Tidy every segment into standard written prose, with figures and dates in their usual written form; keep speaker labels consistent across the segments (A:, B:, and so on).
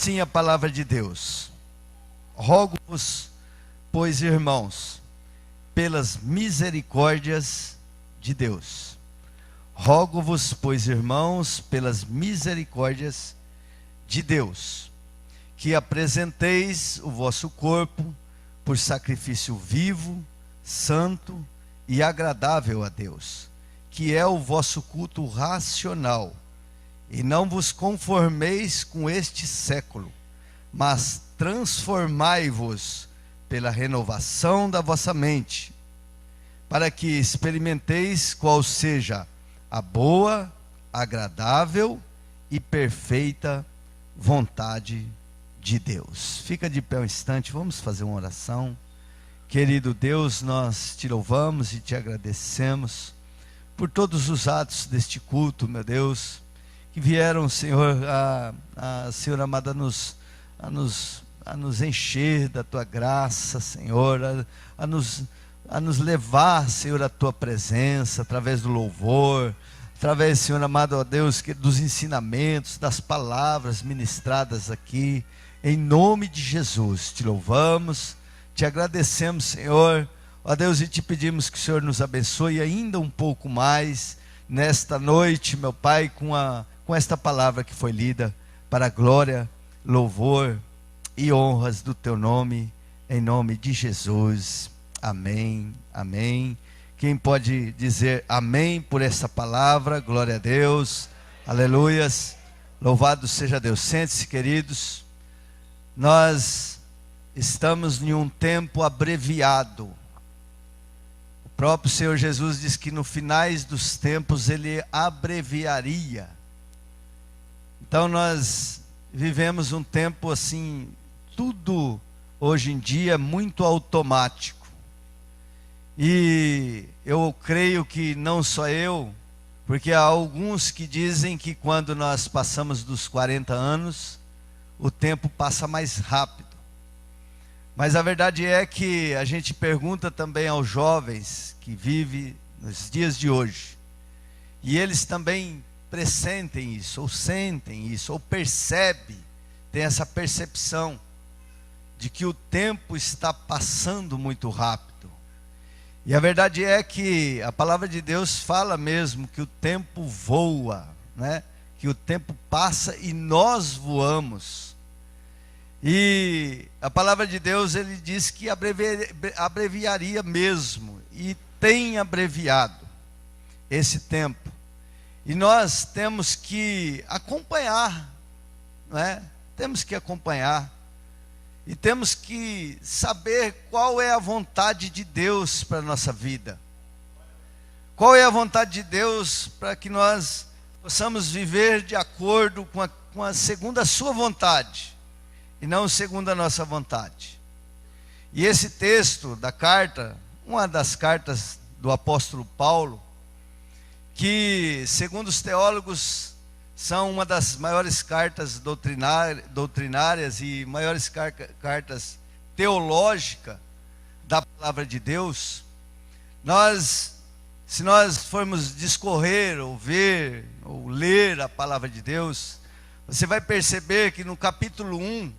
A: Sim, a palavra de Deus. Rogo-vos, pois, irmãos, pelas misericórdias de Deus. Rogo-vos, pois, irmãos, pelas misericórdias de Deus, que apresenteis o vosso corpo por sacrifício vivo, santo e agradável a Deus, que é o vosso culto racional. E não vos conformeis com este século, mas transformai-vos pela renovação da vossa mente, para que experimenteis qual seja a boa, agradável e perfeita vontade de Deus. Fica de pé um instante, vamos fazer uma oração. Querido Deus, nós te louvamos e te agradecemos por todos os atos deste culto, meu Deus, que vieram, Senhor, Senhor amado, a nos encher da tua graça, Senhor, a nos levar, Senhor, à tua presença, através do louvor, através, Senhor amado, ó Deus, dos ensinamentos, das palavras ministradas aqui, em nome de Jesus. Te louvamos, te agradecemos, Senhor, ó Deus, e te pedimos que o Senhor nos abençoe ainda um pouco mais nesta noite, meu Pai, com esta palavra que foi lida, para a glória, louvor e honras do teu nome, em nome de Jesus. Amém, amém. Quem pode dizer amém por essa palavra? Glória a Deus, aleluias, louvado seja Deus. Sente-se, queridos. Nós estamos em um tempo abreviado. O próprio Senhor Jesus diz que no finais dos tempos Ele abreviaria. Então nós vivemos um tempo assim, tudo hoje em dia muito automático. E eu creio que não só eu, porque há alguns que dizem que quando nós passamos dos 40 anos, o tempo passa mais rápido. Mas a verdade é que a gente pergunta também aos jovens que vivem nos dias de hoje, e eles também pressentem isso, ou sentem isso, ou percebem, tem essa percepção de que o tempo está passando muito rápido. E a verdade é que a palavra de Deus fala mesmo que o tempo voa, né? Que o tempo passa e nós voamos. E a palavra de Deus, ele diz que abreviaria mesmo, e tem abreviado esse tempo. E nós temos que acompanhar, né? Temos que acompanhar. E temos que saber qual é a vontade de Deus para a nossa vida. Qual é a vontade de Deus para que nós possamos viver de acordo segundo a sua vontade, e não segundo a nossa vontade. E esse texto da carta, uma das cartas do apóstolo Paulo, que segundo os teólogos são uma das maiores cartas doutrinárias e maiores cartas teológicas da palavra de Deus. Se nós formos discorrer, ou ver, ou ler a palavra de Deus, você vai perceber que no capítulo 1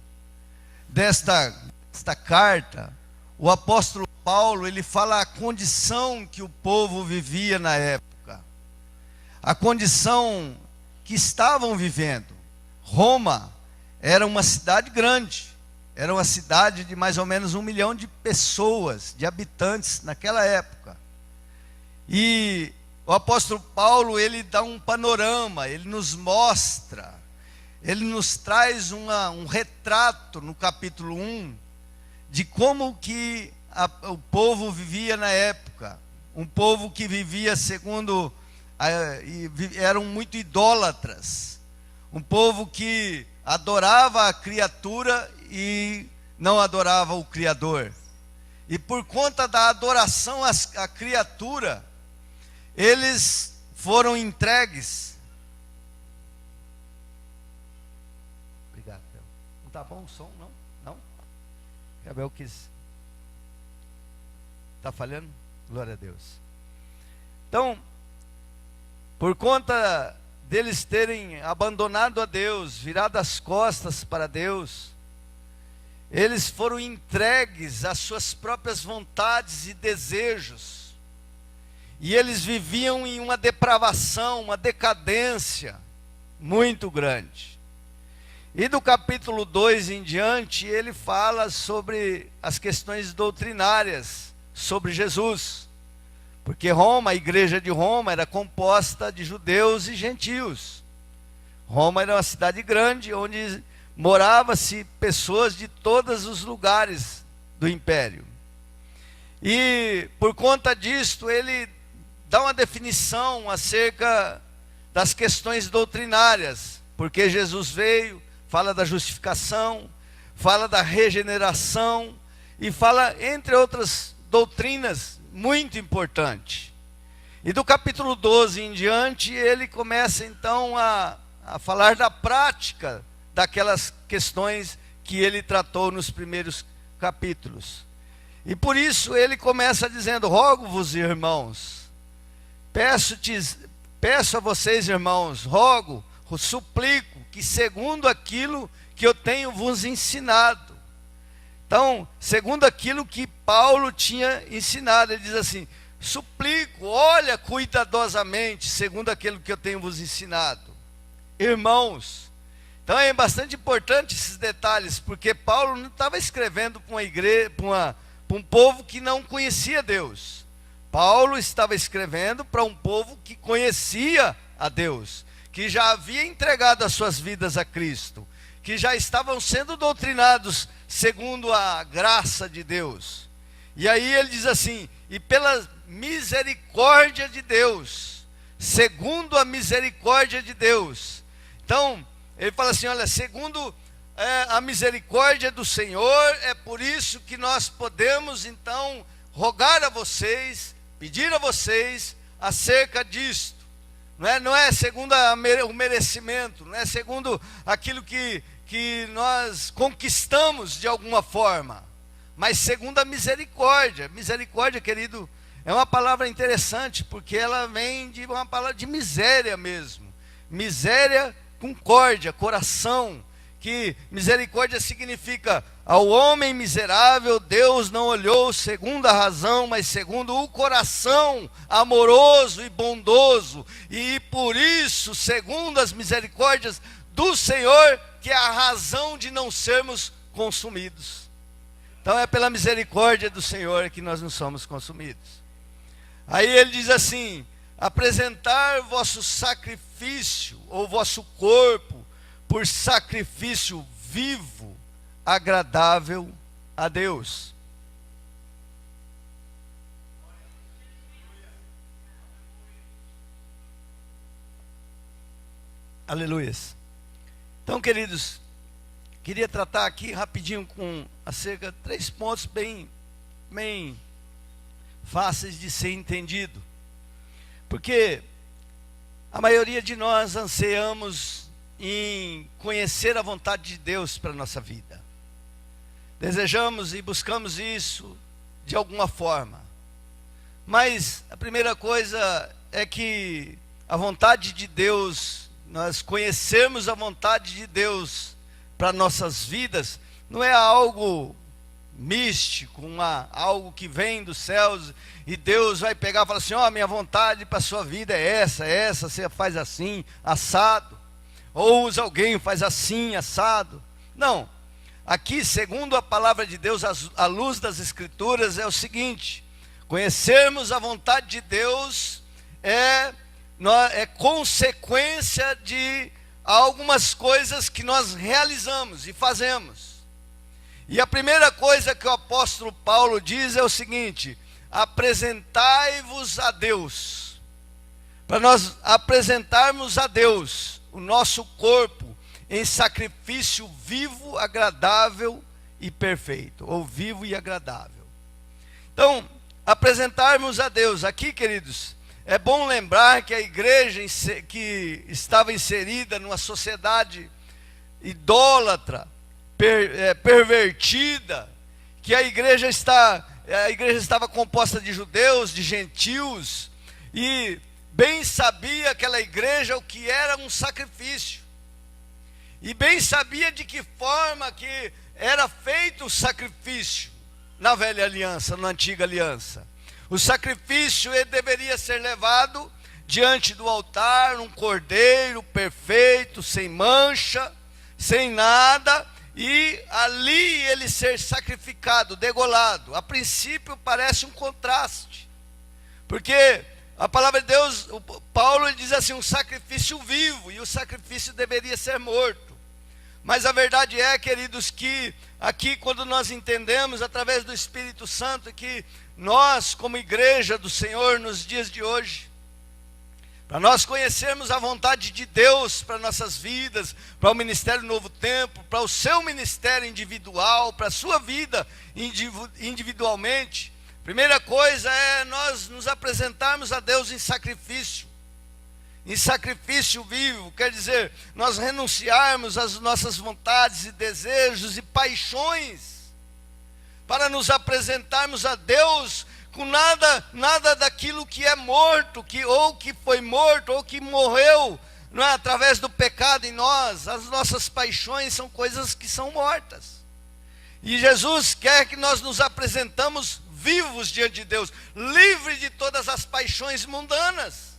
A: desta carta, o apóstolo Paulo, ele fala a condição que o povo vivia na época, a condição que estavam vivendo. Roma era uma cidade grande, era uma cidade de mais ou menos 1 milhão de pessoas, de habitantes naquela época. E o apóstolo Paulo, ele dá um panorama, ele nos mostra, ele nos traz um retrato no capítulo 1, de como que o povo vivia na época. Um povo que vivia segundo eram muito idólatras, um povo que adorava a criatura e não adorava o Criador. E por conta da adoração à criatura, eles foram entregues. Obrigado, Bel. Não está bom o som, não? Não? Gabriel quis. Está falhando? Glória a Deus. Então, por conta deles terem abandonado a Deus, virado as costas para Deus, eles foram entregues às suas próprias vontades e desejos, e eles viviam em uma depravação, uma decadência muito grande. E do capítulo 2 em diante, ele fala sobre as questões doutrinárias sobre Jesus, porque Roma, a igreja de Roma, era composta de judeus e gentios. Roma era uma cidade grande, onde morava-se pessoas de todos os lugares do império. E por conta disto, ele dá uma definição acerca das questões doutrinárias, porque Jesus veio, fala da justificação, fala da regeneração, e fala, entre outras doutrinas, muito importantes. E do capítulo 12 em diante, ele começa então a falar da prática daquelas questões que ele tratou nos primeiros capítulos. E por isso ele começa dizendo: rogo-vos, irmãos, peço a vocês, irmãos, rogo, suplico, que segundo aquilo que eu tenho vos ensinado. Então, segundo aquilo que Paulo tinha ensinado, ele diz assim: suplico, olha cuidadosamente, segundo aquilo que eu tenho vos ensinado. Irmãos. Então é bastante importante esses detalhes, porque Paulo não estava escrevendo para uma igreja, para um povo que não conhecia Deus. Paulo estava escrevendo para um povo que conhecia a Deus, que já havia entregado as suas vidas a Cristo, que já estavam sendo doutrinados segundo a graça de Deus. E aí ele diz assim: e pela misericórdia de Deus, segundo a misericórdia de Deus. Então, ele fala assim: olha, segundo a misericórdia do Senhor, é por isso que nós podemos então rogar a vocês, pedir a vocês acerca disto. Não é segundo o merecimento, não é segundo aquilo que nós conquistamos de alguma forma, mas segundo a misericórdia. Misericórdia, querido, é uma palavra interessante, porque ela vem de uma palavra de miséria mesmo. Miséria, concórdia, coração, que misericórdia significa: ao homem miserável Deus não olhou segundo a razão, mas segundo o coração amoroso e bondoso, e por isso, segundo as misericórdias do Senhor, que é a razão de não sermos consumidos. Então é pela misericórdia do Senhor que nós não somos consumidos. Aí ele diz assim: apresentar vosso sacrifício, ou vosso corpo, por sacrifício vivo, agradável a Deus. Aleluias. Então, queridos, queria tratar aqui rapidinho com acerca de 3 pontos bem fáceis de ser entendido. Porque a maioria de nós anseiamos em conhecer a vontade de Deus para a nossa vida. Desejamos e buscamos isso de alguma forma. Mas a primeira coisa é que a vontade de Deus, nós conhecermos a vontade de Deus para nossas vidas, não é algo místico, algo que vem dos céus e Deus vai pegar e falar assim: ó, minha vontade para a sua vida é essa, você faz assim, assado, ou usa alguém, faz assim, assado. Não, aqui segundo a palavra de Deus, à luz das Escrituras, é o seguinte: conhecermos a vontade de Deus é consequência de algumas coisas que nós realizamos e fazemos. E a primeira coisa que o apóstolo Paulo diz é o seguinte: apresentai-vos a Deus. Para nós apresentarmos a Deus o nosso corpo em sacrifício vivo, agradável e perfeito, ou vivo e agradável. Então, apresentarmos a Deus. Aqui, queridos, é bom lembrar que a igreja que estava inserida numa sociedade idólatra, pervertida, que a igreja estava composta de judeus, de gentios, e bem sabia aquela igreja o que era um sacrifício. E bem sabia de que forma que era feito o sacrifício na velha aliança, na antiga aliança. O sacrifício ele deveria ser levado diante do altar, um cordeiro perfeito, sem mancha, sem nada, e ali ele ser sacrificado, degolado. A princípio parece um contraste, porque a palavra de Deus, Paulo ele diz assim, um sacrifício vivo, e o sacrifício deveria ser morto. Mas a verdade é, queridos, que aqui quando nós entendemos através do Espírito Santo que nós como igreja do Senhor nos dias de hoje, para nós conhecermos a vontade de Deus para nossas vidas, para o Ministério Novo Tempo, para o seu ministério individual, para a sua vida individualmente, primeira coisa é nós nos apresentarmos a Deus em sacrifício vivo, quer dizer, nós renunciarmos às nossas vontades e desejos e paixões, para nos apresentarmos a Deus com nada daquilo que é morto, ou que foi morto, ou que morreu, não é? Através do pecado em nós. As nossas paixões são coisas que são mortas. E Jesus quer que nós nos apresentamos vivos diante de Deus, livres de todas as paixões mundanas,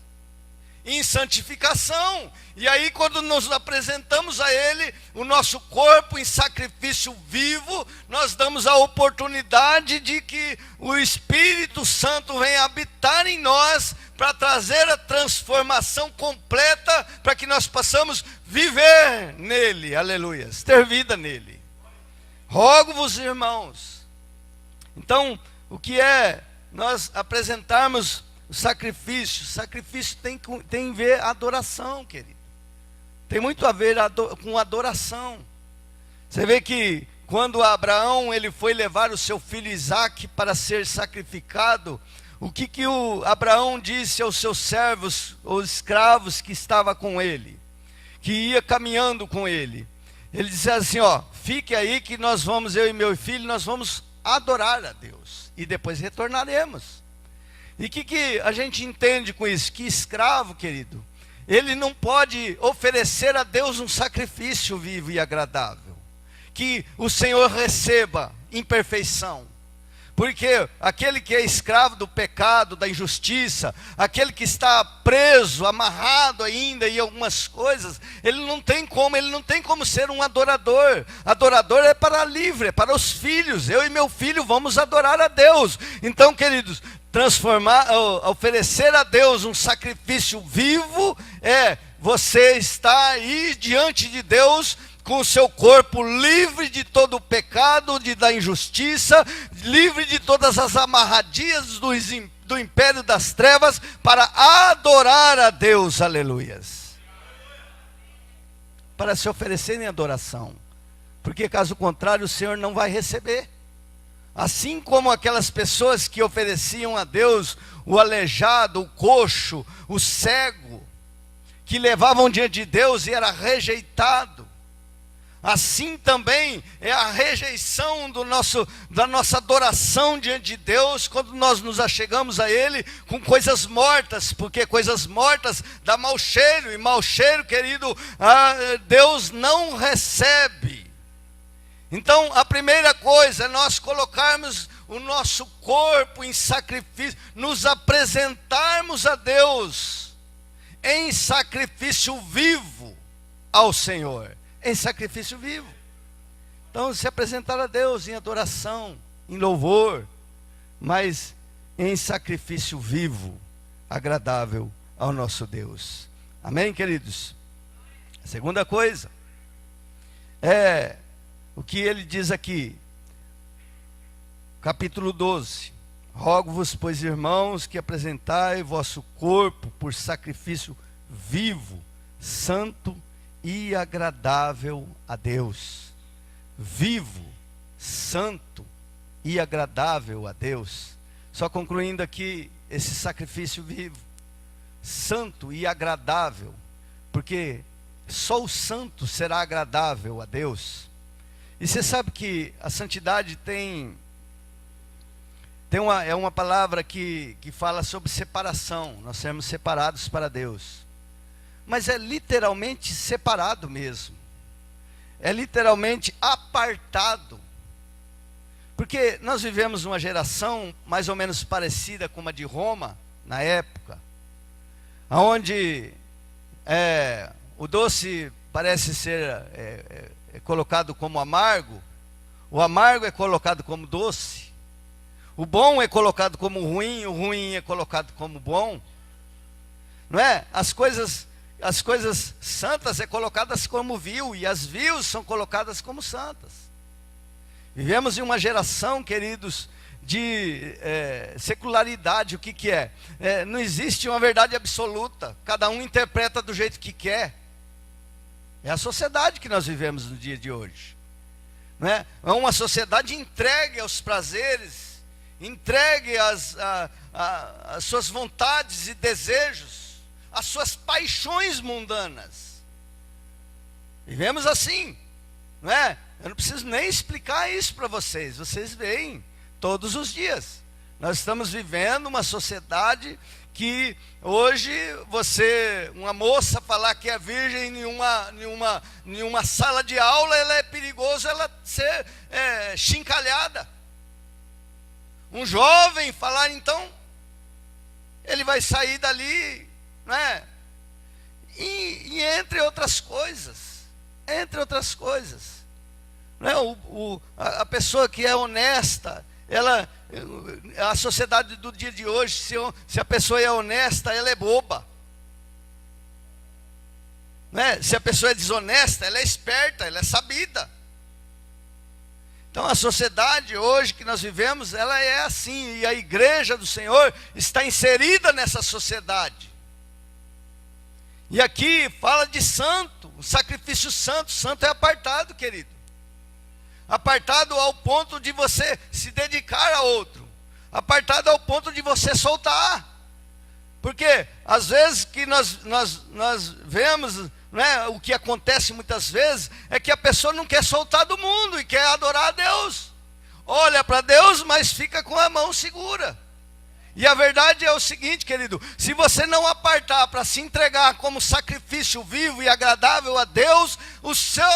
A: em santificação. E aí quando nos apresentamos a Ele, o nosso corpo em sacrifício vivo, nós damos a oportunidade de que o Espírito Santo venha habitar em nós, para trazer a transformação completa, para que nós possamos viver nele, aleluias, ter vida nele. Rogo-vos, irmãos. Então, o que é nós apresentarmos o sacrifício tem a ver com adoração, querido. Tem muito a ver com adoração. Você vê que quando Abraão ele foi levar o seu filho Isaque para ser sacrificado, o que o Abraão disse aos seus servos, os escravos que estavam com ele, que ia caminhando com ele? Ele disse assim, fique aí que nós vamos, eu e meu filho, nós vamos adorar a Deus, e depois retornaremos. E o que a gente entende com isso? Que escravo, querido, ele não pode oferecer a Deus um sacrifício vivo e agradável, que o Senhor receba em perfeição. Porque aquele que é escravo do pecado, da injustiça, aquele que está preso, amarrado ainda em algumas coisas, ele não tem como ser um adorador. Adorador é para livre, é para os filhos. Eu e meu filho vamos adorar a Deus. Então, queridos, oferecer a Deus um sacrifício vivo é você estar aí diante de Deus com o seu corpo livre de todo o pecado, da injustiça, livre de todas as amarradias do império das trevas, para adorar a Deus, aleluias. Para se oferecer em adoração, porque caso contrário o Senhor não vai receber. Assim como aquelas pessoas que ofereciam a Deus o aleijado, o coxo, o cego, que levavam diante de Deus e era rejeitado. Assim também é a rejeição da nossa adoração diante de Deus, quando nós nos achegamos a Ele com coisas mortas, porque coisas mortas dá mau cheiro, e mau cheiro, querido, Deus não recebe. Então a primeira coisa é nós colocarmos o nosso corpo em sacrifício, nos apresentarmos a Deus em sacrifício vivo ao Senhor. Em sacrifício vivo. Então, se apresentar a Deus em adoração, em louvor, mas em sacrifício vivo, agradável ao nosso Deus. Amém, queridos? A segunda coisa é o que ele diz aqui, capítulo 12. Rogo-vos, pois, irmãos, que apresentai vosso corpo por sacrifício vivo, santo e agradável a Deus. Vivo, santo e agradável a Deus. Só concluindo aqui esse sacrifício vivo, santo e agradável, porque só o santo será agradável a Deus. E você sabe que a santidade tem É uma palavra que fala sobre separação, nós sermos separados para Deus. Mas é literalmente separado mesmo. É literalmente apartado. Porque nós vivemos uma geração mais ou menos parecida com a de Roma, na época, onde o doce parece ser colocado como amargo, o amargo é colocado como doce, o bom é colocado como ruim, o ruim é colocado como bom, não é? As coisas santas é colocadas como vil, e as vils são colocadas como santas. Vivemos em uma geração, queridos, de secularidade. O que é? Não existe uma verdade absoluta, cada um interpreta do jeito que quer. É a sociedade que nós vivemos no dia de hoje, não é? É uma sociedade entregue aos prazeres, entregue às suas vontades e desejos, às suas paixões mundanas. Vivemos assim, não é? Eu não preciso nem explicar isso para vocês, vocês veem todos os dias. Nós estamos vivendo uma sociedade que hoje uma moça falar que é virgem em uma sala de aula, ela é perigoso ela ser chincalhada. Um jovem falar, então, ele vai sair dali, não é? E entre outras coisas, não é? A pessoa que é honesta, a sociedade do dia de hoje, se a pessoa é honesta, ela é boba, não é? Se a pessoa é desonesta, ela é esperta, ela é sabida. Então a sociedade hoje que nós vivemos, ela é assim, e a igreja do Senhor está inserida nessa sociedade. E aqui fala de santo, o sacrifício santo. Santo é apartado, querido. Apartado ao ponto de você se dedicar a outro. Apartado ao ponto de você soltar. Porque às vezes que nós vemos, né, o que acontece muitas vezes é que a pessoa não quer soltar do mundo e quer adorar a Deus. Olha para Deus, mas fica com a mão segura. E a verdade é o seguinte, querido: se você não apartar para se entregar como sacrifício vivo e agradável a Deus,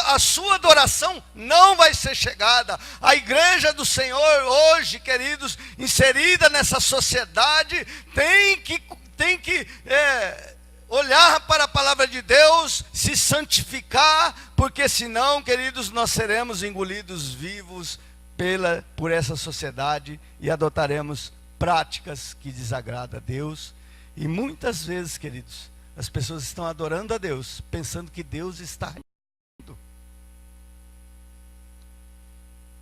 A: a sua adoração não vai ser chegada. A igreja do Senhor hoje, queridos, inserida nessa sociedade, tem que olhar para a palavra de Deus, se santificar, porque senão, queridos, nós seremos engolidos vivos por essa sociedade e adotaremos práticas que desagradam a Deus. E muitas vezes, queridos, as pessoas estão adorando a Deus, pensando que Deus está indo.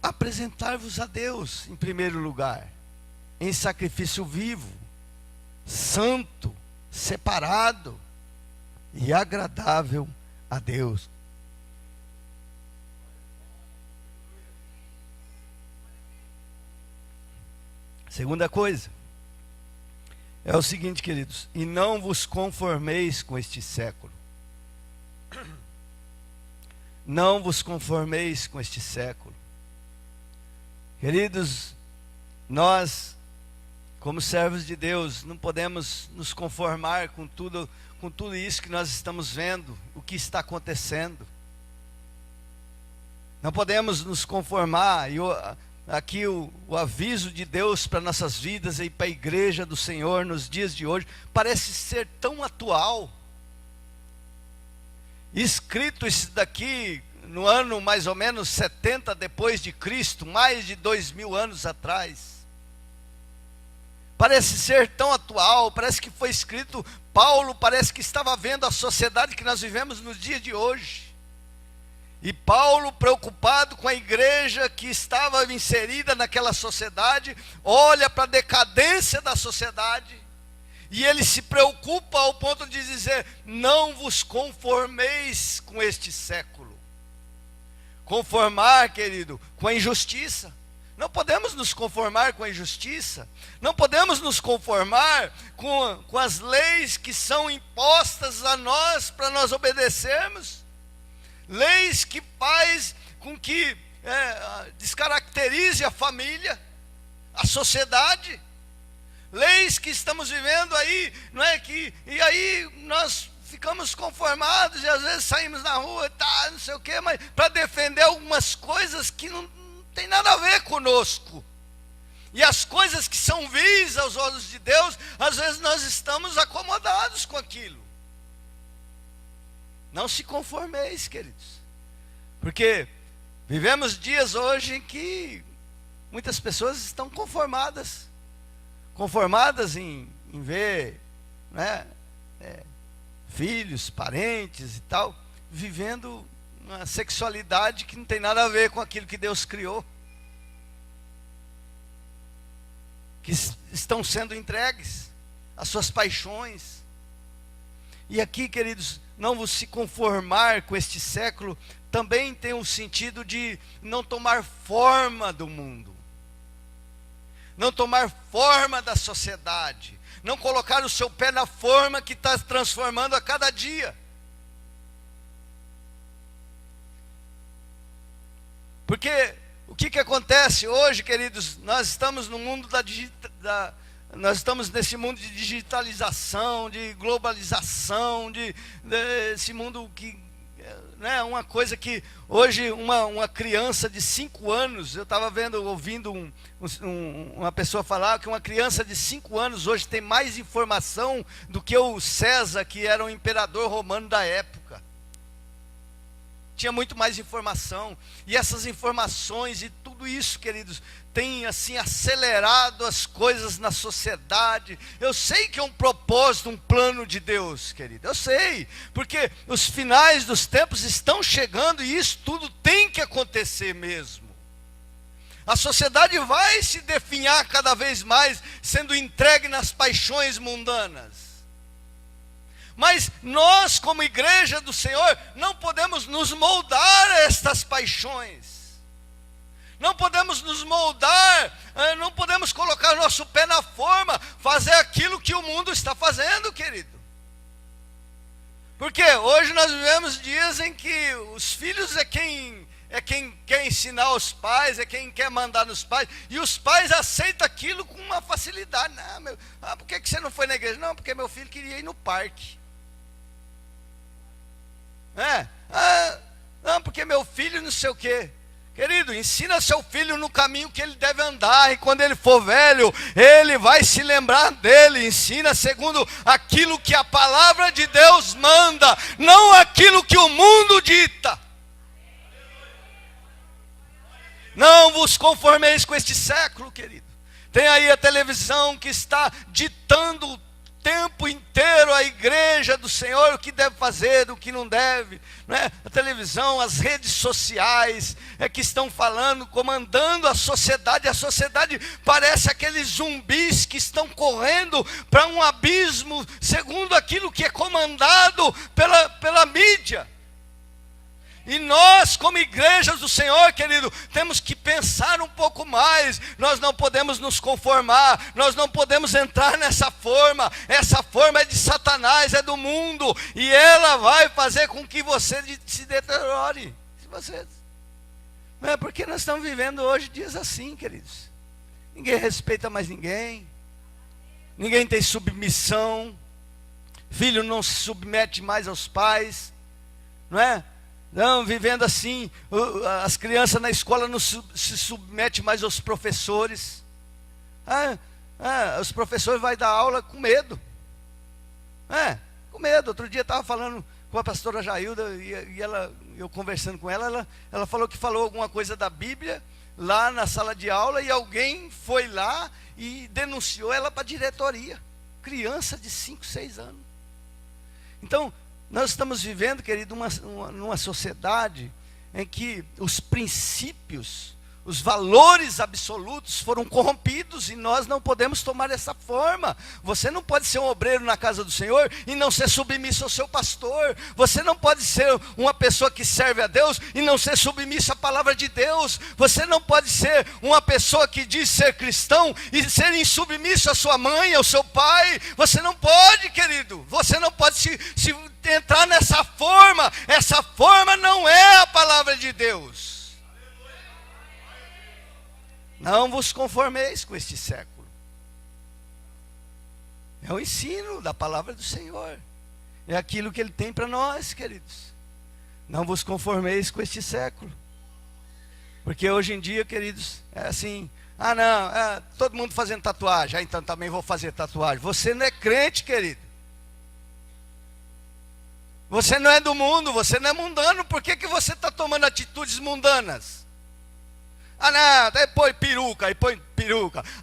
A: Apresentar-vos a Deus, em primeiro lugar, em sacrifício vivo, santo, separado e agradável a Deus. Segunda coisa é o seguinte, queridos: e não vos conformeis com este século. Não vos conformeis com este século. Queridos, nós, como servos de Deus, não podemos nos conformar com tudo isso que nós estamos vendo, o que está acontecendo. Não podemos nos conformar. Aqui o aviso de Deus para nossas vidas e para a igreja do Senhor nos dias de hoje parece ser tão atual. Escrito isso daqui no ano mais ou menos 70 depois de Cristo, mais de 2000 anos atrás. Parece ser tão atual, parece que foi escrito. Paulo parece que estava vendo a sociedade que nós vivemos nos dias de hoje. E Paulo, preocupado com a igreja que estava inserida naquela sociedade, olha para a decadência da sociedade, e ele se preocupa ao ponto de dizer: não vos conformeis com este século. Conformar, querido, com a injustiça. Não podemos nos conformar com a injustiça. Não podemos nos conformar com as leis que são impostas a nós para nós obedecermos. Leis que faz com que descaracterize a família. a sociedade, leis que estamos vivendo aí, não é que, e aí nós ficamos conformados e às vezes saímos na rua, tá, não sei o quê, mas para defender algumas coisas que não tem nada a ver conosco. E as coisas que são vis aos olhos de Deus, às vezes nós estamos acomodados com aquilo. Não se conformeis, queridos, porque vivemos dias hoje em que muitas pessoas estão conformadas em ver, né, filhos, parentes e tal, vivendo uma sexualidade que não tem nada a ver com aquilo que Deus criou, que estão sendo entregues às suas paixões. E aqui, queridos, não vos se conformar com este século, também tem um sentido de não tomar forma do mundo, não tomar forma da sociedade, não colocar o seu pé na forma que está transformando a cada dia. Porque o que acontece hoje, queridos? Nós estamos no mundo nós estamos nesse mundo de digitalização, de globalização, desse mundo que, né, uma coisa que hoje uma criança de 5 anos, eu estava ouvindo uma pessoa falar que uma criança de 5 anos hoje tem mais informação do que o César, que era o imperador romano da época. Tinha muito mais informação, e essas informações e tudo isso, queridos, tem assim acelerado as coisas na sociedade. Eu sei que é um propósito, um plano de Deus, querido, eu sei, porque os finais dos tempos estão chegando e isso tudo tem que acontecer mesmo. A sociedade vai se definhar cada vez mais, sendo entregue nas paixões mundanas. Mas nós, como igreja do Senhor, não podemos nos moldar a estas paixões. Não podemos nos moldar, não podemos colocar nosso pé na forma, fazer aquilo que o mundo está fazendo, querido. Porque hoje nós vivemos dias em que os filhos é quem quer ensinar os pais, é quem quer mandar nos pais, e os pais aceitam aquilo com uma facilidade. Não, por que você não foi na igreja? Não, porque meu filho queria ir no parque. Não, porque meu filho não sei o quê. Querido, ensina seu filho no caminho que ele deve andar, e quando ele for velho, ele vai se lembrar dele. Ensina segundo aquilo que a palavra de Deus manda, não aquilo que o mundo dita. Não vos conformeis com este século, querido. Tem aí a televisão que está ditando o tempo inteiro a igreja do Senhor o que deve fazer, o que não deve, né? A televisão, as redes sociais que estão falando, comandando a sociedade. A sociedade parece aqueles zumbis que estão correndo para um abismo, segundo aquilo que é comandado pela mídia. E nós, como igrejas do Senhor, querido, temos que pensar um pouco mais. Nós não podemos nos conformar, nós não podemos entrar nessa forma. Essa forma é de Satanás, é do mundo, e ela vai fazer com que você se deteriore. Não é porque nós estamos vivendo hoje dias assim, queridos. Ninguém respeita mais ninguém, ninguém tem submissão, filho não se submete mais aos pais, não é? Não, vivendo assim, as crianças na escola não se submetem mais aos professores. Os professores vão dar aula com medo. Com medo. Outro dia eu estava falando com a pastora Jailda, e eu conversando com ela falou que falou alguma coisa da Bíblia lá na sala de aula, e alguém foi lá e denunciou ela para a diretoria. Criança de 5, 6 anos. Então, nós estamos vivendo, querido, numa sociedade em que os princípios, os valores absolutos foram corrompidos, e nós não podemos tomar essa forma. Você não pode ser um obreiro na casa do Senhor e não ser submisso ao seu pastor. Você não pode ser uma pessoa que serve a Deus e não ser submisso à palavra de Deus. Você não pode ser uma pessoa que diz ser cristão e ser insubmisso à sua mãe, ao seu pai. Você não pode, querido. Você não pode se entrar nessa forma. Essa forma não é a palavra de Deus. Não vos conformeis com este século. É o ensino da palavra do Senhor. É aquilo que Ele tem para nós, queridos. Não vos conformeis com este século. Porque hoje em dia, queridos, é assim: ah não, todo mundo fazendo tatuagem, então também vou fazer tatuagem. Você não é crente, querido. Você não é do mundo, você não é mundano. Por que você está tomando atitudes mundanas? Ah não, aí põe peruca,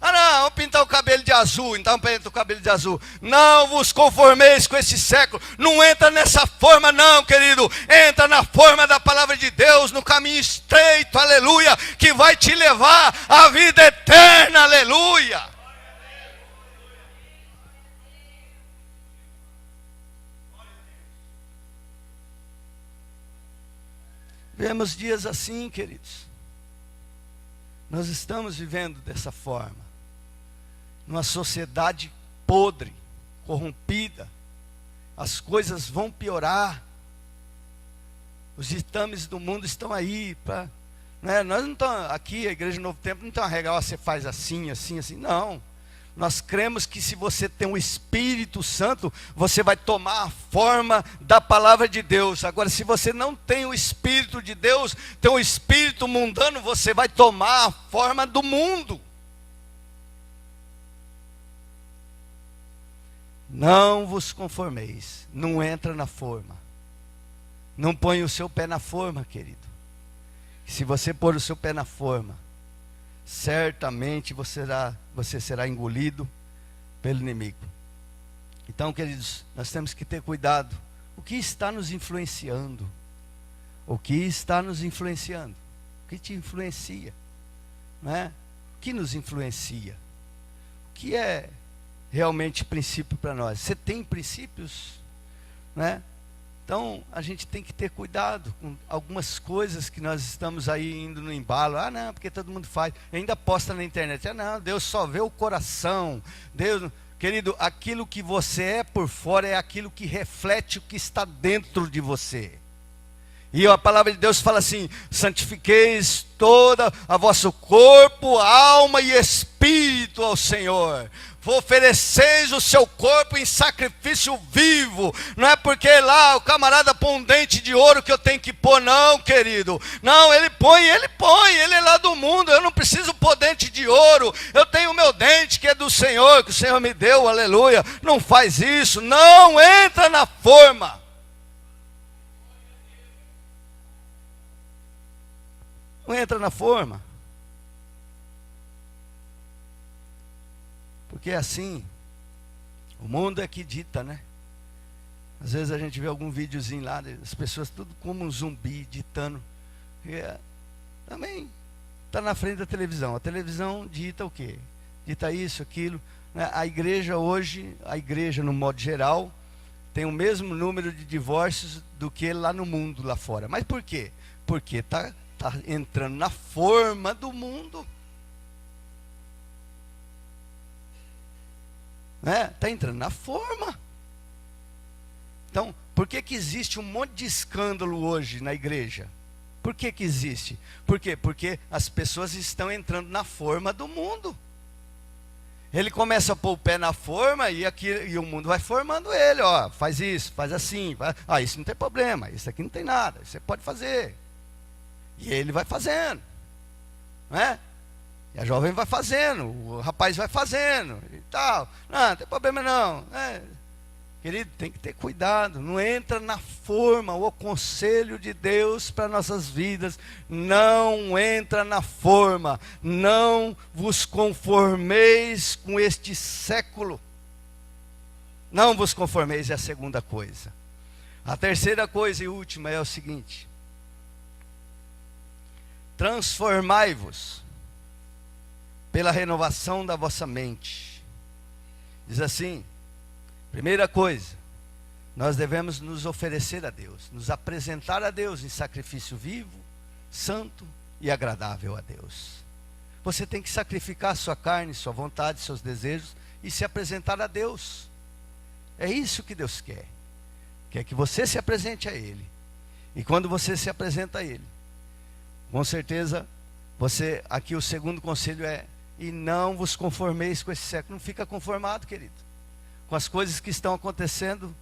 A: Ah não, vou pintar o cabelo de azul, então pinta o cabelo de azul. Não vos conformeis com esse século. Não entra nessa forma não, querido. Entra na forma da palavra de Deus, no caminho estreito, aleluia, que vai te levar à vida eterna, aleluia. Vemos dias assim, queridos. Nós estamos vivendo dessa forma, numa sociedade podre, corrompida. As coisas vão piorar. Os ditames do mundo estão aí para, né? Nós não estamos aqui, a Igreja Novo Tempo não tem uma regra: você faz assim, assim, assim. Não. Nós cremos que se você tem o Espírito Santo, você vai tomar a forma da palavra de Deus. Agora, se você não tem o Espírito de Deus, tem o espírito mundano, você vai tomar a forma do mundo. Não vos conformeis. Não entra na forma. Não põe o seu pé na forma, querido. Se você pôr o seu pé na forma, certamente você será engolido pelo inimigo. Então, queridos, nós temos que ter cuidado. O que está nos influenciando? O que está nos influenciando? O que te influencia? Não é? O que nos influencia? O que é realmente princípio para nós? Você tem princípios? Não é? Então, a gente tem que ter cuidado com algumas coisas que nós estamos aí indo no embalo. Ah, não, porque todo mundo faz. Ainda posta na internet. Ah, não, Deus só vê o coração. Deus, querido, aquilo que você é por fora é aquilo que reflete o que está dentro de você. E a palavra de Deus fala assim: santifiqueis toda a vosso corpo, alma e espírito ao Senhor. Ofereceis o seu corpo em sacrifício vivo. Não é porque lá o camarada põe um dente de ouro que eu tenho que pôr, não, querido. Não, ele põe, ele é lá do mundo. Eu não preciso pôr dente de ouro. Eu tenho o meu dente que é do Senhor, que o Senhor me deu, aleluia. Não faz isso, não entra na forma. Não entra na forma. Porque assim, o mundo é que dita, né? Às vezes a gente vê algum videozinho lá, as pessoas tudo como um zumbi, ditando. Também está na frente da televisão. A televisão dita o quê? Dita isso, aquilo. A igreja hoje, a igreja no modo geral, tem o mesmo número de divórcios do que lá no mundo, lá fora. Mas por quê? Porque está entrando na forma do mundo. Está entrando na forma. Então, por que existe um monte de escândalo hoje na igreja? Por que existe? Por quê? Porque as pessoas estão entrando na forma do mundo. Ele começa a pôr o pé na forma e o mundo vai formando ele. Ó, faz isso, faz assim. Isso não tem problema, isso aqui não tem nada, isso você pode fazer. E ele vai fazendo. Não é? E a jovem vai fazendo, o rapaz vai fazendo e tal. Não tem problema não. Querido, tem que ter cuidado. Não entra na forma. O conselho de Deus para nossas vidas: não entra na forma. Não vos conformeis com este século. Não vos conformeis é a segunda coisa. A terceira coisa e última é o seguinte: transformai-vos pela renovação da vossa mente. Diz assim, primeira coisa, nós devemos nos oferecer a Deus, nos apresentar a Deus em sacrifício vivo, santo e agradável a Deus. Você tem que sacrificar a sua carne, sua vontade, seus desejos e se apresentar a Deus. É isso que Deus quer. Quer que você se apresente a Ele. E quando você se apresenta a Ele, com certeza Aqui o segundo conselho é: e não vos conformeis com esse século. Não fica conformado, querido, com as coisas que estão acontecendo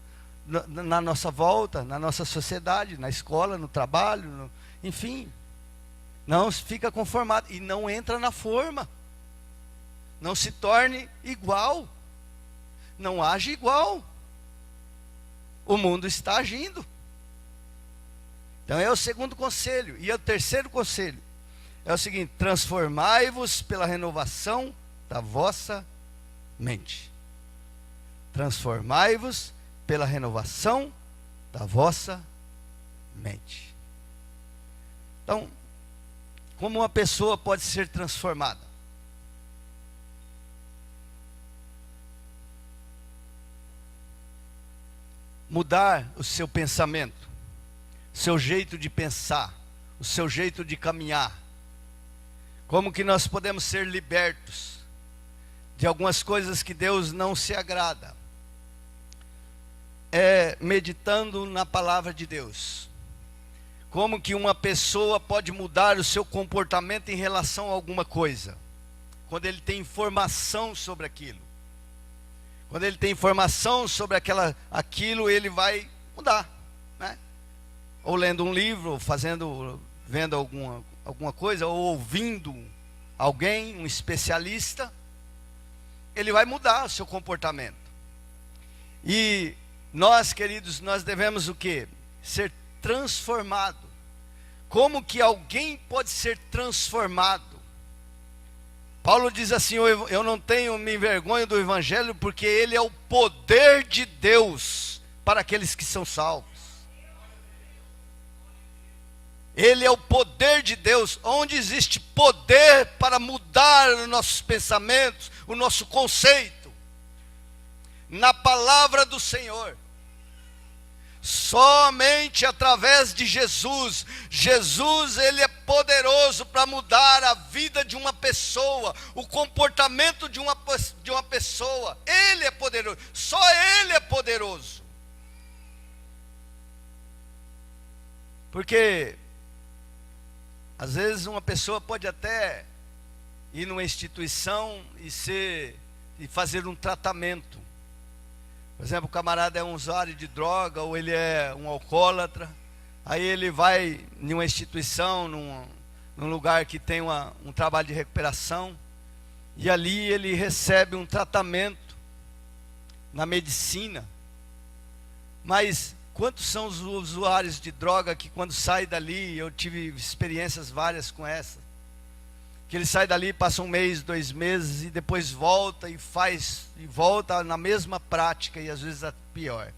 A: na nossa volta, na nossa sociedade, na escola, no trabalho, enfim. Não fica conformado e não entra na forma. Não se torne igual. Não age igual. O mundo está agindo. Então é o segundo conselho. E o terceiro conselho é o seguinte: transformai-vos pela renovação da vossa mente. Transformai-vos pela renovação da vossa mente. Então, como uma pessoa pode ser transformada? Mudar o seu pensamento, o seu jeito de pensar, o seu jeito de caminhar. Como que nós podemos ser libertos de algumas coisas que Deus não se agrada? É meditando na palavra de Deus. Como que uma pessoa pode mudar o seu comportamento em relação a alguma coisa? Quando ele tem informação sobre aquilo. Quando ele tem informação sobre aquilo, ele vai mudar, né? Ou lendo um livro, vendo alguma coisa, ou ouvindo alguém, um especialista, ele vai mudar o seu comportamento. E nós, queridos, nós devemos o quê? Ser transformado. Como que alguém pode ser transformado? Paulo diz assim: eu não tenho me envergonho do Evangelho, porque ele é o poder de Deus para aqueles que são salvos. Ele é o poder de Deus. Onde existe poder para mudar os nossos pensamentos, o nosso conceito? Na palavra do Senhor. Somente através de Jesus. Jesus, ele é poderoso para mudar a vida de uma pessoa, o comportamento de uma pessoa. Ele é poderoso, só ele é poderoso. Porque às vezes uma pessoa pode até ir numa instituição e fazer um tratamento. Por exemplo, o camarada é um usuário de droga, ou ele é um alcoólatra. Aí ele vai em uma instituição, num lugar que tem um trabalho de recuperação. E ali ele recebe um tratamento na medicina. Mas quantos são os usuários de droga que quando sai dali, eu tive experiências várias com essa, que ele sai dali, passa 1 mês, 2 meses, e depois volta e volta na mesma prática, e às vezes é pior.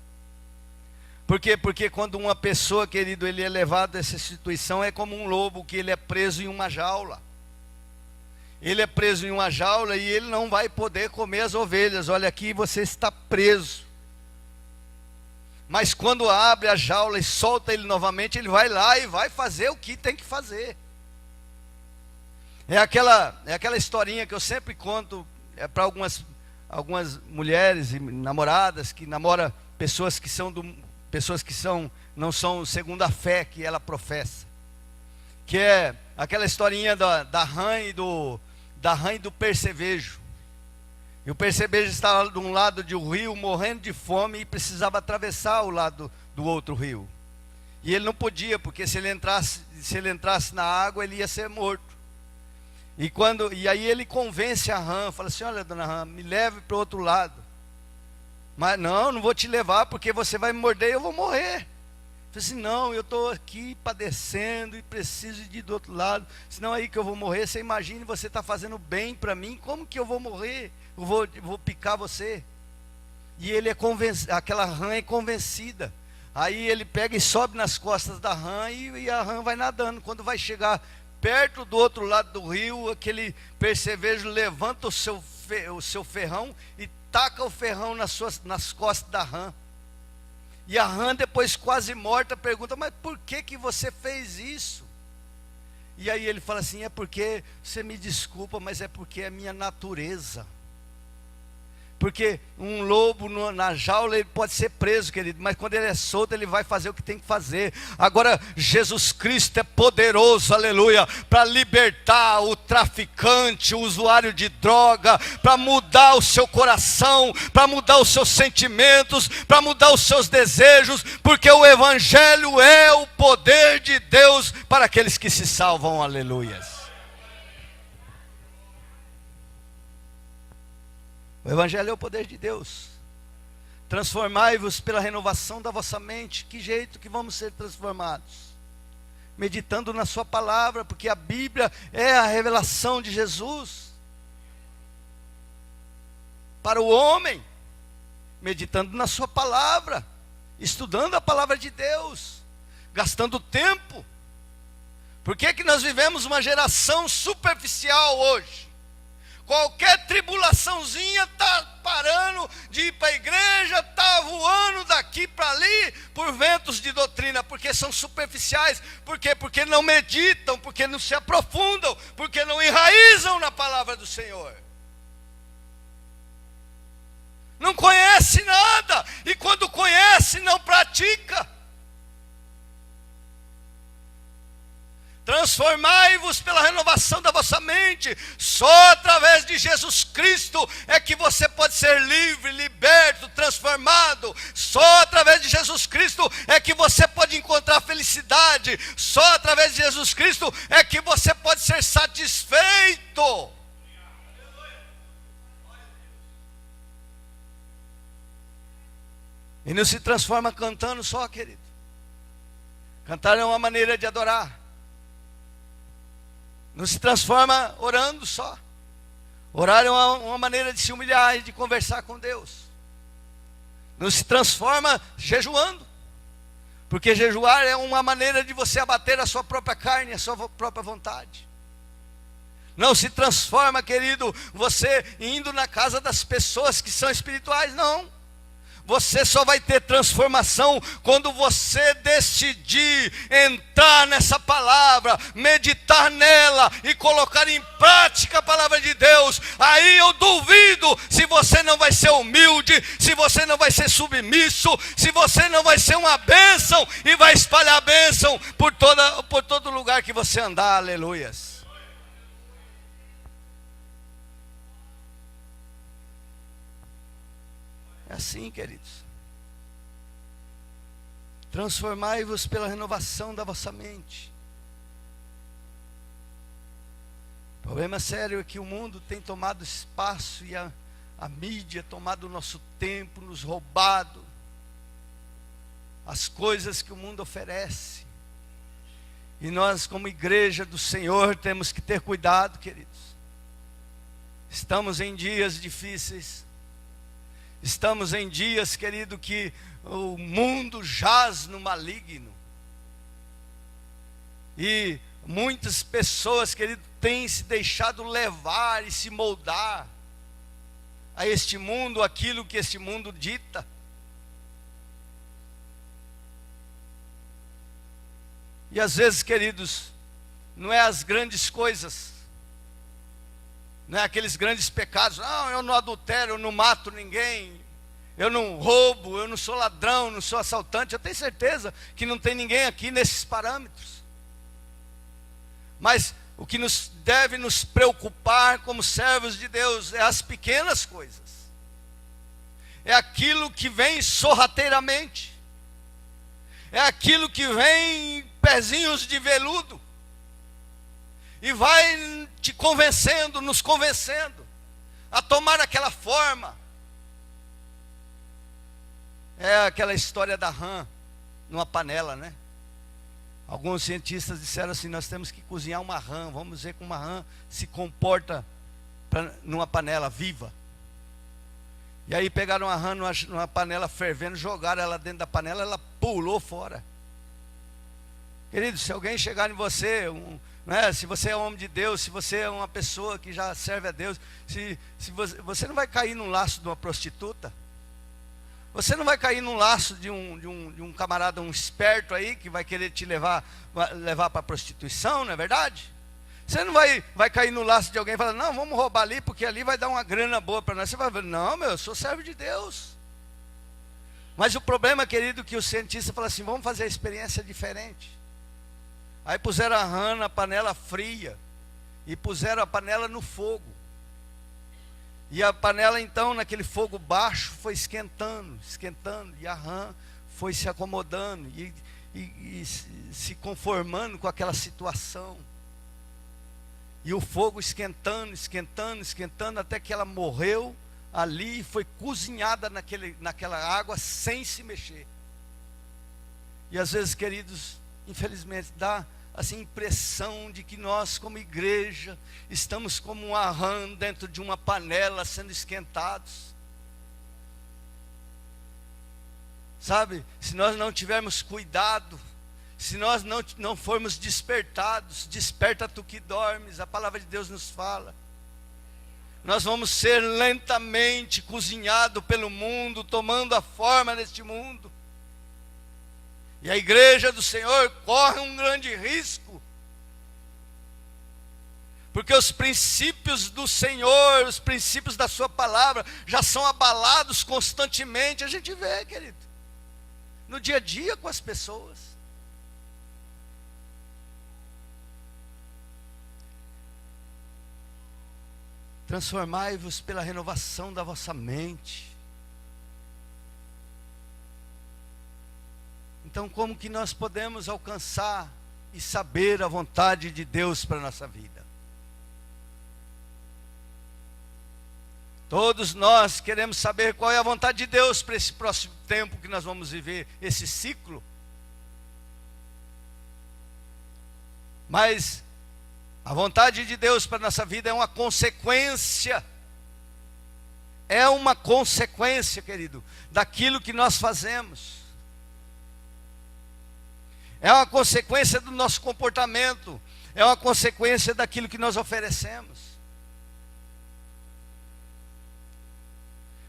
A: Por quê? Porque quando uma pessoa, querido, ele é levado a essa instituição, é como um lobo que ele é preso em uma jaula. Ele é preso em uma jaula e ele não vai poder comer as ovelhas. Olha aqui, você está preso. Mas quando abre a jaula e solta ele novamente, ele vai lá e vai fazer o que tem que fazer. É aquela historinha que eu sempre conto para algumas mulheres e namoradas que namoram pessoas que não são segundo a fé que ela professa. Que é aquela historinha da rã e do percevejo. E o percevejo estava de um lado de um rio morrendo de fome e precisava atravessar o lado do outro rio. E ele não podia, porque se ele entrasse na água, ele ia ser morto. E aí ele convence a rã, fala assim: olha, dona Rã, me leve para o outro lado. Mas não vou te levar, porque você vai me morder e eu vou morrer. Eu falei assim: não, eu estou aqui padecendo e preciso de ir do outro lado, senão aí que eu vou morrer. Você imagine, você está fazendo bem para mim, como que eu vou morrer? Eu vou picar você. E ele aquela rã é convencida. Aí ele pega e sobe nas costas da rã e a rã vai nadando. Quando vai chegar perto do outro lado do rio, aquele percevejo levanta o seu ferrão e taca o ferrão nas costas da rã. E a rã, depois quase morta, pergunta: mas por que você fez isso? E aí ele fala assim: é porque, você me desculpa, mas é porque é a minha natureza. Porque um lobo na jaula, ele pode ser preso, querido, mas quando ele é solto, ele vai fazer o que tem que fazer. Agora, Jesus Cristo é poderoso, aleluia, para libertar o traficante, o usuário de droga, para mudar o seu coração, para mudar os seus sentimentos, para mudar os seus desejos, porque o Evangelho é o poder de Deus para aqueles que se salvam, aleluias. O Evangelho é o poder de Deus. Transformai-vos pela renovação da vossa mente. Que jeito que vamos ser transformados? Meditando na sua palavra, porque a Bíblia é a revelação de Jesus para o homem. Meditando na sua palavra, estudando a palavra de Deus, gastando tempo. Por que nós vivemos uma geração superficial hoje? Qualquer tribulaçãozinha está parando de ir para a igreja, está voando daqui para ali por ventos de doutrina, porque são superficiais. Por quê? Porque não meditam, porque não se aprofundam, porque não enraizam na palavra do Senhor. Não conhece nada, e quando conhece, não pratica. Transformai-vos pela renovação da vossa mente. Só através de Jesus Cristo é que você pode ser livre, liberto, transformado. Só através de Jesus Cristo é que você pode encontrar felicidade. Só através de Jesus Cristo é que você pode ser satisfeito. E não se transforma cantando só, querido. Cantar é uma maneira de adorar. Não se transforma orando só. Orar é uma maneira de se humilhar e de conversar com Deus. Não se transforma jejuando. Porque jejuar é uma maneira de você abater a sua própria carne, a sua própria vontade. Não se transforma, querido, você indo na casa das pessoas que são espirituais, não. Você só vai ter transformação quando você decidir entrar nessa palavra, meditar nela e colocar em prática a palavra de Deus. Aí eu duvido se você não vai ser humilde, se você não vai ser submisso, se você não vai ser uma bênção e vai espalhar a bênção por todo lugar que você andar, aleluias. É assim, queridos. Transformai-vos pela renovação da vossa mente. O problema sério é que o mundo tem tomado espaço e a mídia tomado o nosso tempo, nos roubado as coisas que o mundo oferece. E nós, como igreja do Senhor, temos que ter cuidado, queridos. Estamos em dias difíceis. Estamos em dias, querido, que o mundo jaz no maligno. E muitas pessoas, querido, têm se deixado levar e se moldar a este mundo, aquilo que este mundo dita. E às vezes, queridos, não é as grandes coisas, não é aqueles grandes pecados. Não, eu não adultero, eu não mato ninguém, eu não roubo, eu não sou ladrão, não sou assaltante. Eu tenho certeza que não tem ninguém aqui nesses parâmetros. Mas o que deve nos preocupar como servos de Deus é as pequenas coisas. É aquilo que vem sorrateiramente. É aquilo que vem em pezinhos de veludo. E vai te convencendo, nos convencendo a tomar aquela forma. É aquela história da rã numa panela, né? Alguns cientistas disseram assim: nós temos que cozinhar uma rã, vamos ver como uma rã se comporta numa panela viva. E aí pegaram a rã numa panela fervendo, jogaram ela dentro da panela, ela pulou fora. Querido, se alguém chegar em você, né, se você é homem de Deus, se você é uma pessoa que já serve a Deus, se você não vai cair num laço de uma prostituta. Você não vai cair num laço de um camarada, um esperto aí, que vai querer te levar para a prostituição, não é verdade? Você não vai cair no laço de alguém e falar, não, vamos roubar ali, porque ali vai dar uma grana boa para nós. Você vai ver, não, eu sou servo de Deus. Mas o problema, querido, que o cientista fala assim, vamos fazer a experiência diferente. Aí puseram a rã na panela fria e puseram a panela no fogo. E a panela então, naquele fogo baixo, foi esquentando, esquentando, e a rã foi se acomodando e se conformando com aquela situação. E o fogo esquentando, esquentando, esquentando, até que ela morreu ali e foi cozinhada naquela água sem se mexer. E às vezes, queridos, infelizmente, dá assim impressão de que nós, como igreja, estamos como um rã dentro de uma panela sendo esquentados. Sabe, se nós não tivermos cuidado, se nós não formos despertados, desperta tu que dormes, a palavra de Deus nos fala. Nós vamos ser lentamente cozinhados pelo mundo, tomando a forma deste mundo. E a igreja do Senhor corre um grande risco. Porque os princípios do Senhor, os princípios da sua palavra, já são abalados constantemente. A gente vê, querido, no dia a dia com as pessoas. Transformai-vos pela renovação da vossa mente. Então, como que nós podemos alcançar e saber a vontade de Deus para a nossa vida? Todos nós queremos saber qual é a vontade de Deus para esse próximo tempo que nós vamos viver, esse ciclo. Mas a vontade de Deus para a nossa vida é uma consequência. É uma consequência, querido, daquilo que nós fazemos. É uma consequência do nosso comportamento. É uma consequência daquilo que nós oferecemos.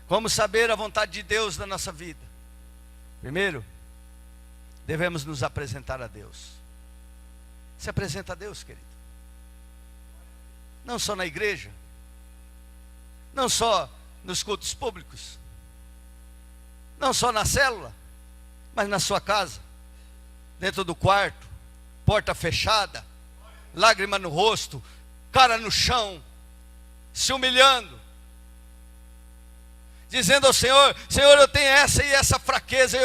A: Como saber a vontade de Deus na nossa vida? Primeiro, devemos nos apresentar a Deus. Se apresenta a Deus, querido. Não só na igreja, não só nos cultos públicos, não só na célula, mas na sua casa, dentro do quarto, porta fechada, lágrima no rosto, cara no chão, se humilhando, dizendo ao Senhor, Senhor, eu tenho essa e essa fraqueza,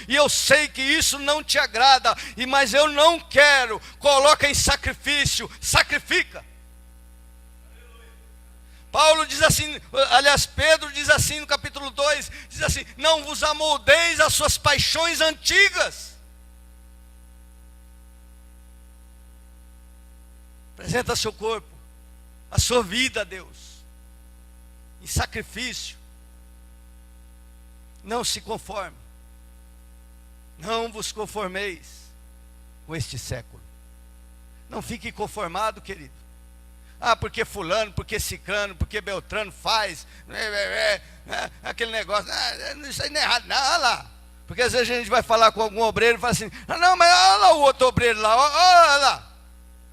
A: e eu sei que isso não te agrada, mas eu não quero. Coloca em sacrifício, sacrifica. Paulo diz assim, aliás, Pedro diz assim no capítulo 2, diz assim, não vos amoldeis às suas paixões antigas. Apresenta seu corpo, a sua vida a Deus, em sacrifício. Não se conforme, não vos conformeis com este século. Não fique conformado, querido. Ah, porque fulano, porque ciclano, porque beltrano faz, aquele negócio, isso aí não é errado, não, olha lá. Porque às vezes a gente vai falar com algum obreiro e fala assim, não, mas olha lá o outro obreiro lá, olha lá.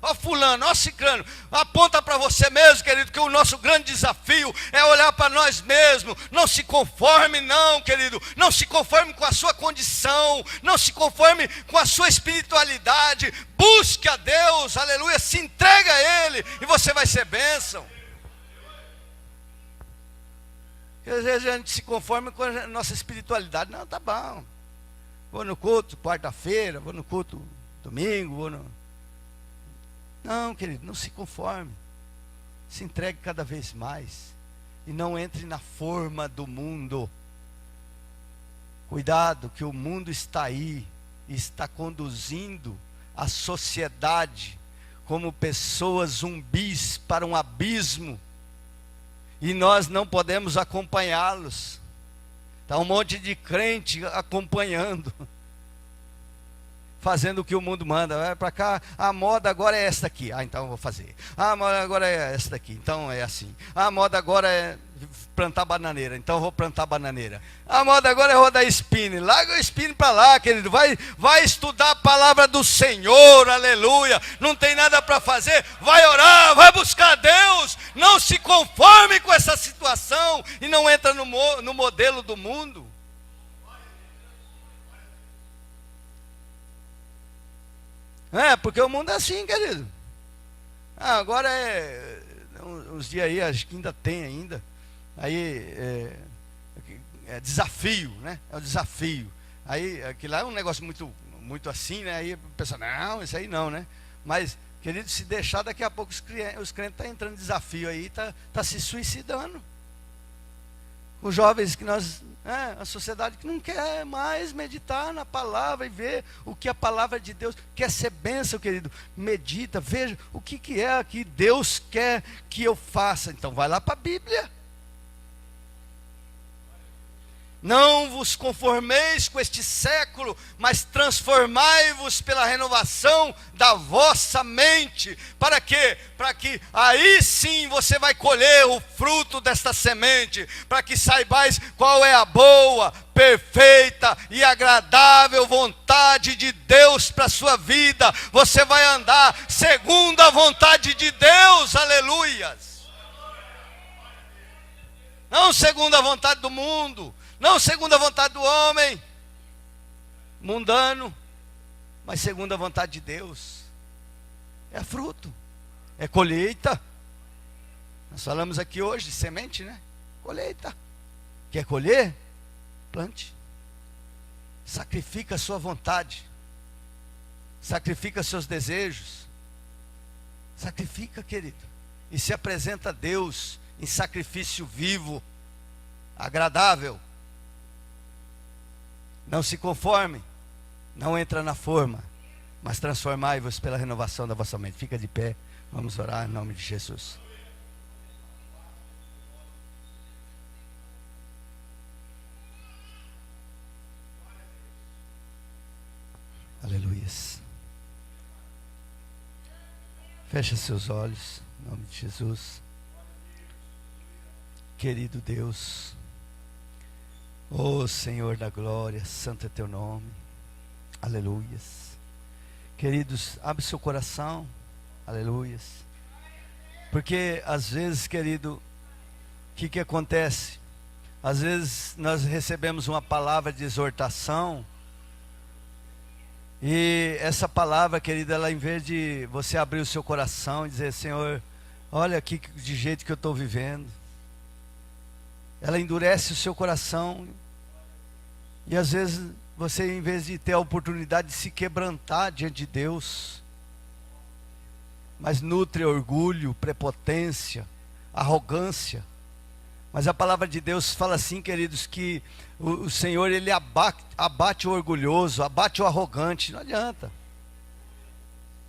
A: Ó fulano, ó ciclano, aponta para você mesmo, querido, que o nosso grande desafio é olhar para nós mesmos. Não se conforme não, querido, não se conforme com a sua condição, não se conforme com a sua espiritualidade. Busque a Deus, aleluia, se entrega a Ele e você vai ser bênção. Porque às vezes a gente se conforma com a nossa espiritualidade. Não, tá bom, vou no culto quarta-feira, vou no culto domingo, vou no... Não, querido, não se conforme. Se entregue cada vez mais. E não entre na forma do mundo. Cuidado, que o mundo está aí e está conduzindo a sociedade como pessoas zumbis para um abismo. E nós não podemos acompanhá-los. Está um monte de crente acompanhando. fazendo o que o mundo manda. Vai para cá, a moda agora é essa daqui. Então eu vou fazer. A moda agora é essa daqui. Então é assim. A moda agora é plantar bananeira. Então eu vou plantar bananeira. A moda agora é rodar spinning. Larga o spinning para lá, querido. Vai estudar a palavra do Senhor. Aleluia. Não tem nada para fazer. Vai orar, vai buscar Deus. Não se conforme com essa situação e não entra no modelo do mundo. Porque o mundo é assim, querido. Agora uns dias aí, acho que ainda tem ainda. Aí é desafio, né? É um desafio. Aí aquilo lá é um negócio muito assim, né? Aí o pessoal, não, isso aí não, né? Mas, querido, se deixar, daqui a pouco os crentes estão entrando em desafio aí, tá se suicidando. Os jovens que a sociedade que não quer mais meditar na palavra e ver o que a palavra de Deus quer ser bênção, querido. Medita, veja o que é que Deus quer que eu faça. Então vai lá para a Bíblia. Não vos conformeis com este século, mas transformai-vos pela renovação da vossa mente. Para quê? Para que aí sim você vai colher o fruto desta semente. Para que saibais qual é a boa, perfeita e agradável vontade de Deus para a sua vida. Você vai andar segundo a vontade de Deus, aleluias. Não segundo a vontade do mundo. Não segundo a vontade do homem mundano, mas segundo a vontade de Deus. É fruto, é colheita. Nós falamos aqui hoje de semente, né? Colheita. Quer colher? Plante. Sacrifica a sua vontade. Sacrifica seus desejos. Sacrifica, querido. E se apresenta a Deus em sacrifício vivo, agradável. Não se conforme, não entra na forma, mas transformai-vos pela renovação da vossa mente. Fica de pé, vamos orar em nome de Jesus. Aleluias. Fecha seus olhos, em nome de Jesus. Querido Deus, ó Senhor da glória, santo é teu nome, aleluias. Queridos, abre seu coração, aleluias. Porque às vezes, querido, o que acontece? Às vezes nós recebemos uma palavra de exortação, e essa palavra, querida, ela, em vez de você abrir o seu coração e dizer, Senhor, olha aqui de jeito que eu estou vivendo, ela endurece o seu coração. E às vezes você, em vez de ter a oportunidade de se quebrantar diante de Deus, mas nutre orgulho, prepotência, arrogância. Mas a palavra de Deus fala assim, queridos, que o Senhor, Ele abate o orgulhoso, abate o arrogante. Não adianta.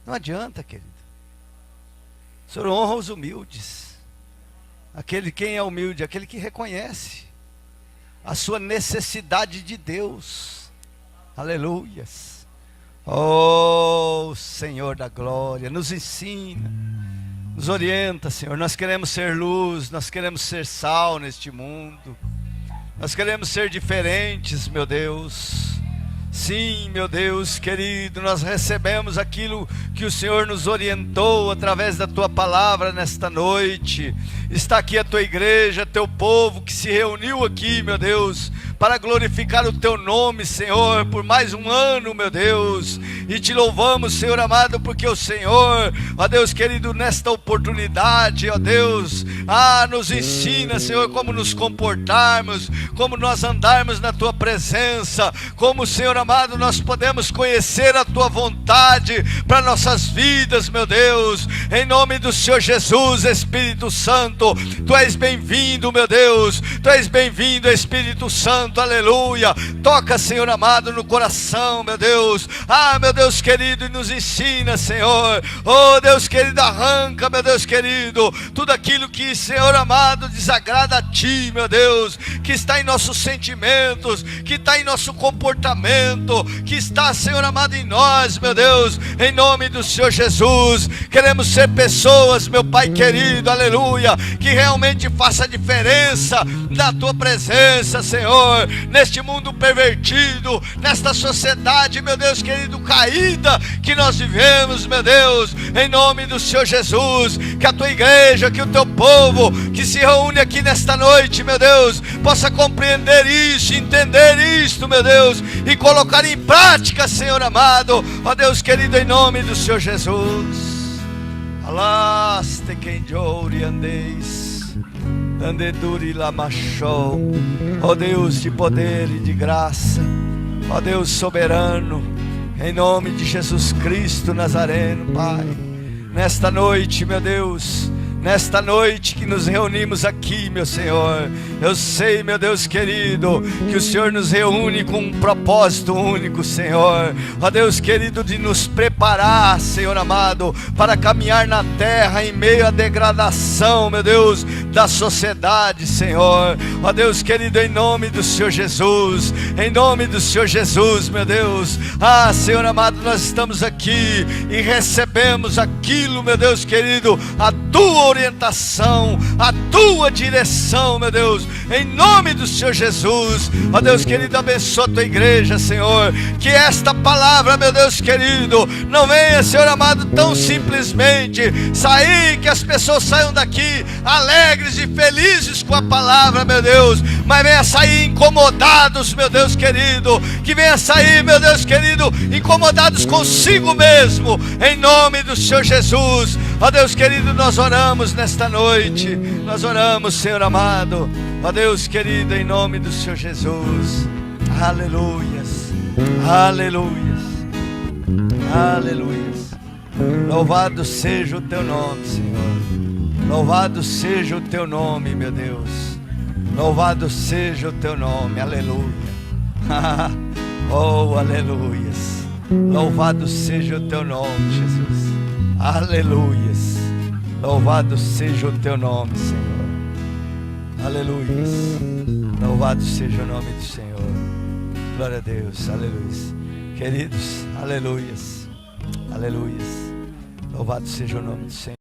A: Não adianta, querido. O Senhor honra os humildes. Quem é humilde? Aquele que reconhece a sua necessidade de Deus. Aleluias. Oh, Senhor da glória, nos ensina, nos orienta, Senhor. Nós queremos ser luz, nós queremos ser sal neste mundo. Nós queremos ser diferentes, meu Deus. Sim, meu Deus querido, nós recebemos aquilo que o Senhor nos orientou através da Tua palavra nesta noite. Está aqui a Tua igreja, Teu povo que se reuniu aqui, meu Deus, para glorificar o Teu nome, Senhor, por mais um ano, meu Deus. E Te louvamos, Senhor amado, porque o Senhor, ó Deus querido, nesta oportunidade, ó Deus, nos ensina, Senhor, como nos comportarmos, como nós andarmos na Tua presença, como, Senhor amado, nós podemos conhecer a Tua vontade para nossas vidas, meu Deus. Em nome do Senhor Jesus, Espírito Santo, Tu és bem-vindo, meu Deus. Tu és bem-vindo, Espírito Santo, aleluia. Toca, Senhor amado, no coração, meu Deus. Meu Deus querido, e nos ensina, Senhor. Oh, Deus querido, arranca, meu Deus querido, tudo aquilo que, Senhor amado, desagrada a Ti, meu Deus, que está em nossos sentimentos, que está em nosso comportamento, avivamento que está, Senhor amado, em nós, meu Deus, em nome do Senhor Jesus. Queremos ser pessoas, meu Pai querido, aleluia, que realmente faça a diferença da Tua presença, Senhor, neste mundo pervertido, nesta sociedade, meu Deus querido, caída que nós vivemos, meu Deus, em nome do Senhor Jesus. Que a Tua igreja, que o Teu povo que se reúne aqui nesta noite, meu Deus, possa compreender isso, entender isto, meu Deus, e colocar em prática, Senhor amado, ó Deus querido, em nome do Senhor Jesus. Alaste quem jore andeis, andeduri lamachou, ó Deus de poder e de graça, ó Deus soberano, em nome de Jesus Cristo Nazareno, Pai, nesta noite, meu Deus, nesta noite que nos reunimos aqui, meu Senhor, eu sei, meu Deus querido, que o Senhor nos reúne com um propósito único, Senhor, ó Deus querido, de nos preparar, Senhor amado, para caminhar na terra em meio à degradação, meu Deus, da sociedade, Senhor, ó Deus querido, em nome do Senhor Jesus, em nome do Senhor Jesus, meu Deus, Senhor amado, nós estamos aqui e recebemos aquilo, meu Deus querido, a Tua orientação, a Tua direção, meu Deus, em nome do Senhor Jesus, ó Deus querido, abençoa a Tua igreja, Senhor, que esta palavra, meu Deus querido, não venha, Senhor amado, tão simplesmente sair, que as pessoas saiam daqui alegres e felizes com a palavra, meu Deus, mas venha sair incomodados, meu Deus querido, que venha sair, meu Deus querido, incomodados consigo mesmo, em nome do Senhor Jesus, ó Deus querido, nós oramos nesta noite, nós oramos, Senhor amado, ó Deus querido, em nome do Senhor Jesus, aleluias, aleluias, aleluias, louvado seja o Teu nome, Senhor, louvado seja o Teu nome, meu Deus, louvado seja o Teu nome, aleluia, oh, aleluias, louvado seja o Teu nome, Jesus, aleluias, louvado seja o Teu nome, Senhor, aleluias, louvado seja o nome do Senhor, glória a Deus, aleluias, queridos, aleluias, aleluias, louvado seja o nome do Senhor.